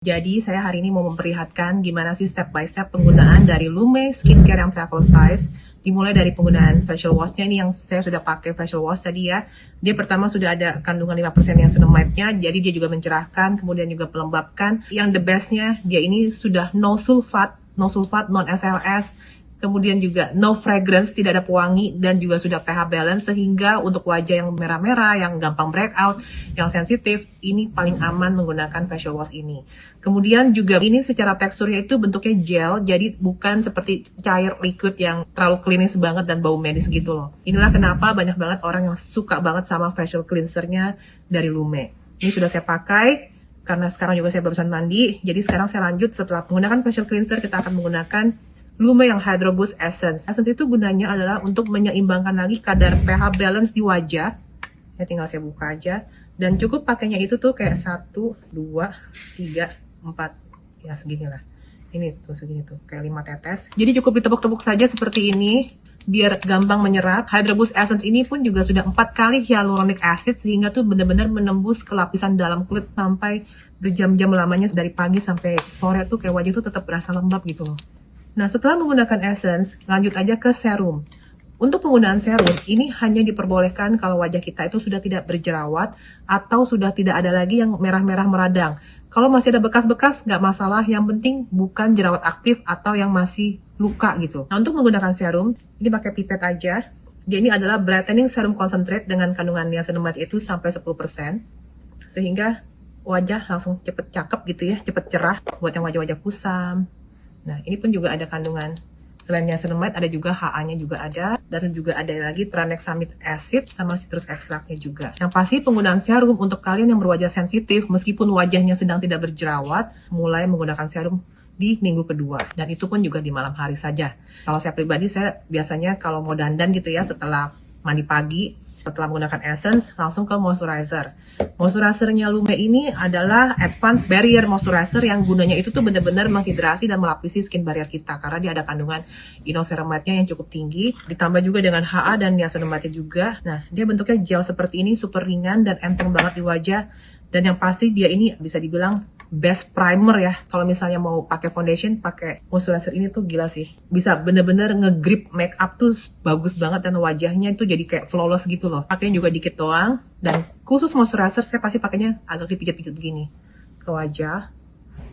Jadi saya hari ini mau memperlihatkan gimana sih step by step penggunaan dari Lume Skincare yang travel size. Dimulai dari penggunaan facial wash-nya, ini yang saya sudah pakai facial wash tadi ya. Dia pertama sudah ada kandungan 5% niacinamide-nya, jadi dia juga mencerahkan, kemudian juga pelembabkan. Yang the best-nya, dia ini sudah no sulfat, non SLS, kemudian juga no fragrance, tidak ada pewangi, dan juga sudah pH balance, sehingga untuk wajah yang merah-merah, yang gampang breakout, yang sensitif, ini paling aman menggunakan facial wash ini. Kemudian juga ini secara teksturnya itu bentuknya gel, jadi bukan seperti cair liquid yang terlalu klinis banget dan bau medis gitu loh. Inilah kenapa banyak banget orang yang suka banget sama facial cleansernya dari Lume. Ini sudah saya pakai, karena sekarang juga saya barusan mandi, jadi sekarang saya lanjut setelah menggunakan facial cleanser, kita akan menggunakan Lume yang Hydro Boost Essence. Essence itu gunanya adalah untuk menyeimbangkan lagi kadar pH balance di wajah. Ya tinggal saya buka aja. Dan cukup pakainya itu tuh kayak 1, 2, 3, 4. Ya segini lah. Ini tuh segini tuh, kayak 5 tetes. Jadi cukup ditepuk-tepuk saja seperti ini, biar gampang menyerap. Hydro Boost Essence ini pun juga sudah 4 kali hyaluronic acid, sehingga tuh benar-benar menembus ke lapisan dalam kulit sampai berjam-jam lamanya, dari pagi sampai sore tuh kayak wajah tuh tetap berasa lembab gitu loh. Nah, setelah menggunakan essence, lanjut aja ke serum. Untuk penggunaan serum, ini hanya diperbolehkan kalau wajah kita itu sudah tidak berjerawat atau sudah tidak ada lagi yang merah-merah meradang. Kalau masih ada bekas-bekas, nggak masalah. Yang penting bukan jerawat aktif atau yang masih luka gitu. Nah, untuk menggunakan serum, ini pakai pipet aja. Dia ini adalah brightening serum concentrate dengan kandungan niacinamide itu sampai 10%. Sehingga wajah langsung cepet cakep gitu ya, cepet cerah buat yang wajah-wajah kusam. Nah, ini pun juga ada kandungan selain niacinamide, ada juga HA-nya juga ada, dan juga ada lagi tranexamic acid sama citrus extract-nya juga. Yang pasti penggunaan serum untuk kalian yang berwajah sensitif, meskipun wajahnya sedang tidak berjerawat, mulai menggunakan serum di minggu kedua, dan itu pun juga di malam hari saja. Kalau saya pribadi, saya biasanya kalau mau dandan gitu ya, setelah mandi pagi, setelah menggunakan essence, langsung ke moisturizer. Moisturizernya Lume ini adalah Advanced Barrier Moisturizer yang gunanya itu tuh benar-benar menghidrasi dan melapisi skin barrier kita, karena dia ada kandungan inoceramide-nya yang cukup tinggi, ditambah juga dengan HA dan niacinamide juga. Nah, dia bentuknya gel seperti ini, super ringan dan enteng banget di wajah, dan yang pasti dia ini bisa dibilang best primer ya. Kalau misalnya mau pakai foundation, pakai moisturizer ini tuh gila sih. Bisa bener-bener nge-grip make up tuh bagus banget, dan wajahnya itu jadi kayak flawless gitu loh. Pakainya juga dikit doang, dan khusus moisturizer saya pasti pakainya agak dipijat-pijat begini ke wajah,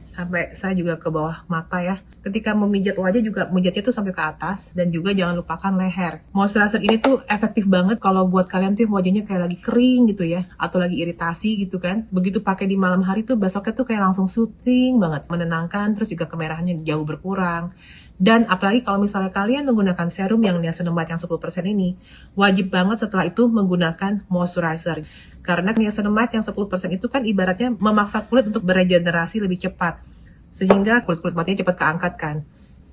sampai saya juga ke bawah mata ya. Ketika memijat wajah juga mijatnya tuh sampai ke atas, dan juga jangan lupakan leher. Moisturizer ini tuh efektif banget kalau buat kalian tuh wajahnya kayak lagi kering gitu ya, atau lagi iritasi gitu kan. Begitu pakai di malam hari tuh besoknya tuh kayak langsung soothing banget, menenangkan, terus juga kemerahannya jauh berkurang. Dan apalagi kalau misalnya kalian menggunakan serum yang niacinamide yang 10% ini, wajib banget setelah itu menggunakan moisturizer. Karena niacinamide yang 10% itu kan ibaratnya memaksa kulit untuk beregenerasi lebih cepat, sehingga kulit-kulit matinya cepat keangkat kan.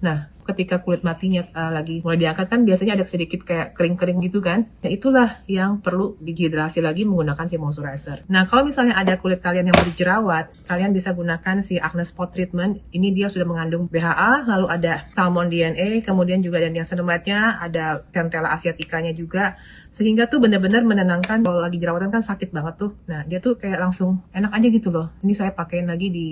Nah, ketika kulit matinya lagi mulai diangkat kan biasanya ada sedikit kayak kering-kering gitu kan. Nah, itulah yang perlu dihidrasi lagi menggunakan si moisturizer. Nah, kalau misalnya ada kulit kalian yang berjerawat, kalian bisa gunakan si Acne Spot Treatment. Ini dia sudah mengandung BHA, lalu ada Salmon DNA, kemudian juga ada niacinamide-nya, ada Centella asiatica-nya juga. Sehingga tuh benar-benar menenangkan. Kalau lagi jerawatan kan sakit banget tuh. Nah, dia tuh kayak langsung enak aja gitu loh. Ini saya pakein lagi di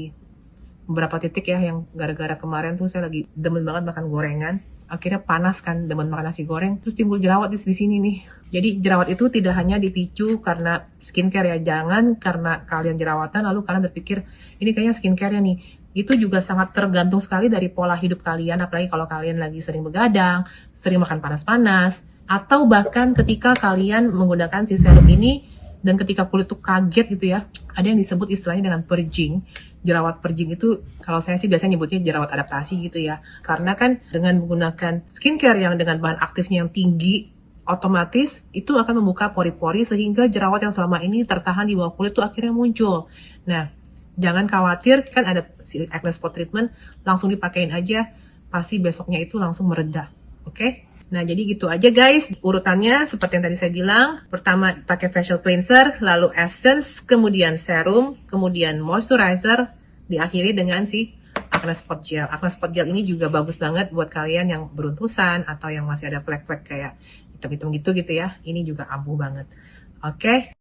beberapa titik ya, yang gara-gara kemarin tuh saya lagi demen banget makan gorengan, akhirnya panas kan, demen makan nasi goreng, terus timbul jerawat di sini nih. Jadi jerawat itu tidak hanya dipicu karena skincare ya, jangan karena kalian jerawatan lalu kalian berpikir ini kayaknya skincare-nya nih. Itu juga sangat tergantung sekali dari pola hidup kalian, apalagi kalau kalian lagi sering begadang, sering makan panas-panas, atau bahkan ketika kalian menggunakan si serum ini dan ketika kulit tuh kaget gitu ya, ada yang disebut istilahnya dengan purging. Jerawat purging itu kalau saya sih biasanya nyebutnya jerawat adaptasi gitu ya. Karena kan dengan menggunakan skincare yang dengan bahan aktifnya yang tinggi, otomatis itu akan membuka pori-pori sehingga jerawat yang selama ini tertahan di bawah kulit tuh akhirnya muncul. Nah, jangan khawatir, kan ada si Acne Spot Treatment, langsung dipakein aja, pasti besoknya itu langsung mereda. Oke? Nah, jadi gitu aja guys, urutannya seperti yang tadi saya bilang. Pertama pakai facial cleanser, lalu essence, kemudian serum, kemudian moisturizer, diakhiri dengan si Acne Spot Gel. Acne Spot Gel ini juga bagus banget buat kalian yang beruntusan atau yang masih ada flek-flek kayak hitam-hitam gitu ya. Ini juga ampuh banget. Oke.